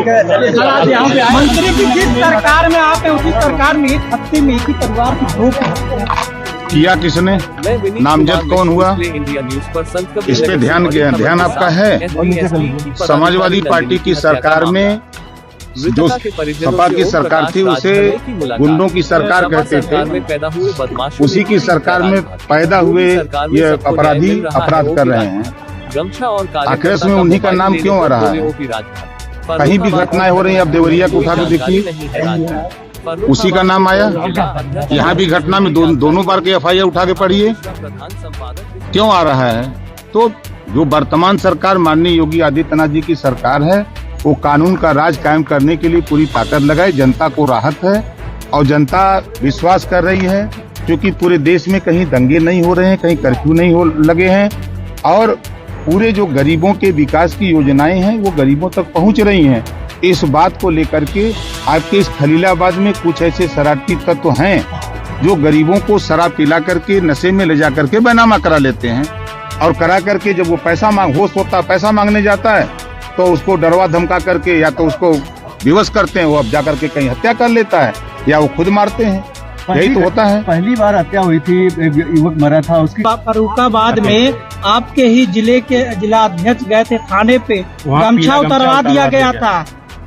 मंत्री की जिस सरकार में आप हैं उसी सरकार में हफ्ते में एक ही परिवार की दो किया किसने? नामजद कौन हुआ? इस पे ध्यान आपका है? समाजवादी पार्टी की सरकार में जो सपा की सरकार थी उसे गुंडों की सरकार कहते थे। उसी की सरकार में पैदा हुए ये अपराधी अपराध कर रहे हैं। आखिर में उन्हीं का नाम क्यों आ रहा है? कहीं भी घटनाएं हो रही हैं, अब देवरिया को उठा के देखिए, उसी का नाम आया। यहाँ भी घटना में दोनों बार के FIR उठा के पढ़िए, क्यों आ रहा है? तो जो वर्तमान सरकार माननीय योगी आदित्यनाथ जी की सरकार है, वो कानून का राज कायम करने के लिए पूरी ताकत लगाए। जनता को राहत है और जनता विश्वास कर रही है, क्योंकि पूरे देश में कहीं दंगे नहीं हो रहे हैं, कहीं कर्फ्यू नहीं लगे हैं और पूरे जो गरीबों के विकास की योजनाएं हैं वो गरीबों तक पहुंच रही हैं। इस बात को लेकर के आपके इस खलीलाबाद में कुछ ऐसे शरारती तत्व हैं जो गरीबों को शराब पिला करके नशे में ले जा करके बैनामा करा लेते हैं और करा करके जब वो पैसा होश होता पैसा मांगने जाता है तो उसको डरवा धमका करके या तो उसको विवश करते हैं, वो अब जाकर के कहीं हत्या कर लेता है या वो खुद मारते हैं। यही तो होता है। पहली बार हत्या हुई थी, एक युवक मरा था उसकी। फर्रुखाबाद में आपके ही जिले के जिला अध्यक्ष गए थे थाने पे, गमछा उतरवा दिया गया था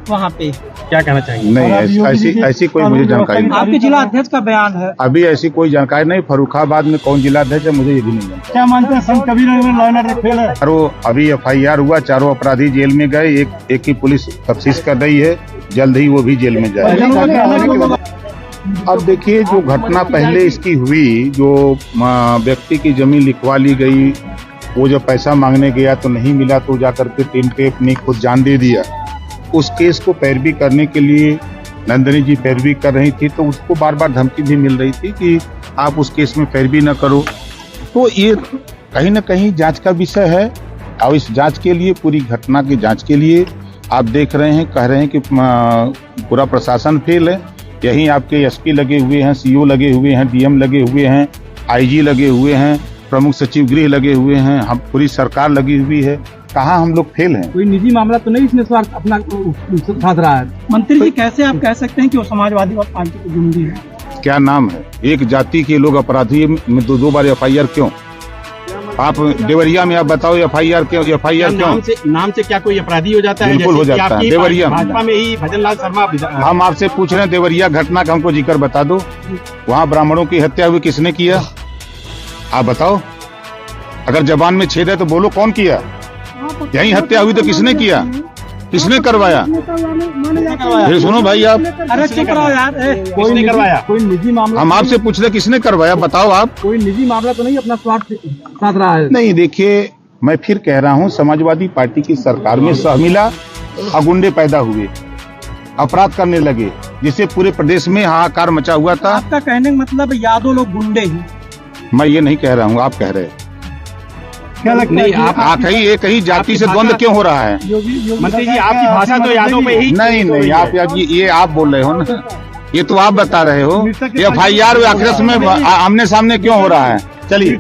वहाँ पे। क्या कहना चाहिए? नहीं, ऐसी कोई मुझे जानकारी नहीं। आपके जिला अध्यक्ष का बयान है। अभी ऐसी कोई जानकारी नहीं। फर्रुखाबाद में कौन जिला अध्यक्ष है मुझे ये भी नहीं जानता। क्या मानते हैं संत कबीरनगर में लॉ एंड ऑर्डर फेल है? और अभी FIR हुआ, चारों अपराधी जेल में गए, एक की पुलिस तफ्तीश कर रही है, जल्द ही वो भी जेल में जाए। अब देखिए, जो घटना पहले इसकी हुई, जो व्यक्ति की जमीन लिखवा ली गई, वो जब पैसा मांगने गया तो नहीं मिला तो जाकर के टीम पे अपनी खुद जान दे दिया। उस केस को पैरवी करने के लिए नंदिनी जी पैरवी कर रही थी, तो उसको बार बार धमकी भी मिल रही थी कि आप उस केस में पैरवी न करो। तो ये कहीं न कहीं जांच का विषय है और इस जांच के लिए, पूरी घटना की जांच के लिए आप देख रहे हैं, कह रहे हैं कि पूरा प्रशासन फेल है। यहीं आपके SP लगे हुए हैं, CO लगे हुए हैं, DM लगे हुए हैं, IG लगे हुए हैं, प्रमुख सचिव गृह लगे हुए हैं, हम पूरी सरकार लगी हुई है। कहाँ हम लोग फेल हैं? कोई निजी मामला तो नहीं इसमें स्वार्थ अपना साध रहा है? मंत्री जी, कैसे आप कह सकते हैं कि वो समाजवादी पार्टी के गुंडे हैं? क्या नाम है? एक जाति के लोग अपराधी में दो बार FIR क्यों? आप देवरिया में आप बताओ FIR क्यों? नाम से क्या कोई अपराधी हो जाता है? बिल्कुल हो जाता है। देवरिया भाजपा में ही भजन लाल शर्मा। हम आपसे पूछ रहे हैं, देवरिया घटना का हमको जिक्र बता दो। वहाँ ब्राह्मणों की हत्या हुई, किसने किया? आप बताओ। अगर जबान में छेद है तो बोलो कौन किया? यही हत्या हुई तो किसने किया? किसने करवाया? फिर सुनो भाई, आप अरे चुप रहो यार। कोई नहीं करवाया। कोई निजी मामला? हम आपसे पूछ रहे किसने करवाया, बताओ आप। कोई निजी मामला तो नहीं अपना स्वार्थ साध रहा है? नहीं, देखिए, मैं फिर कह रहा हूँ, समाजवादी पार्टी की सरकार में सहमिला और गुंडे पैदा हुए, अपराध करने लगे, जिससे पूरे प्रदेश में हाहाकार मचा हुआ था। आपका कहने का मतलब यादव लोग गुंडे ही? मैं ये नहीं कह रहा हूँ, आप कह रहे हैं। क्या लगता है आप एक ही जाति से द्वंद्व क्यों हो रहा है? मंत्री जी, आपकी भाषा तो यादों में ही नहीं, आप ये आप बोल रहे हो ना, ये तो आप बता रहे हो। FIR आखिर में आमने सामने क्यों हो रहा है? चलिए।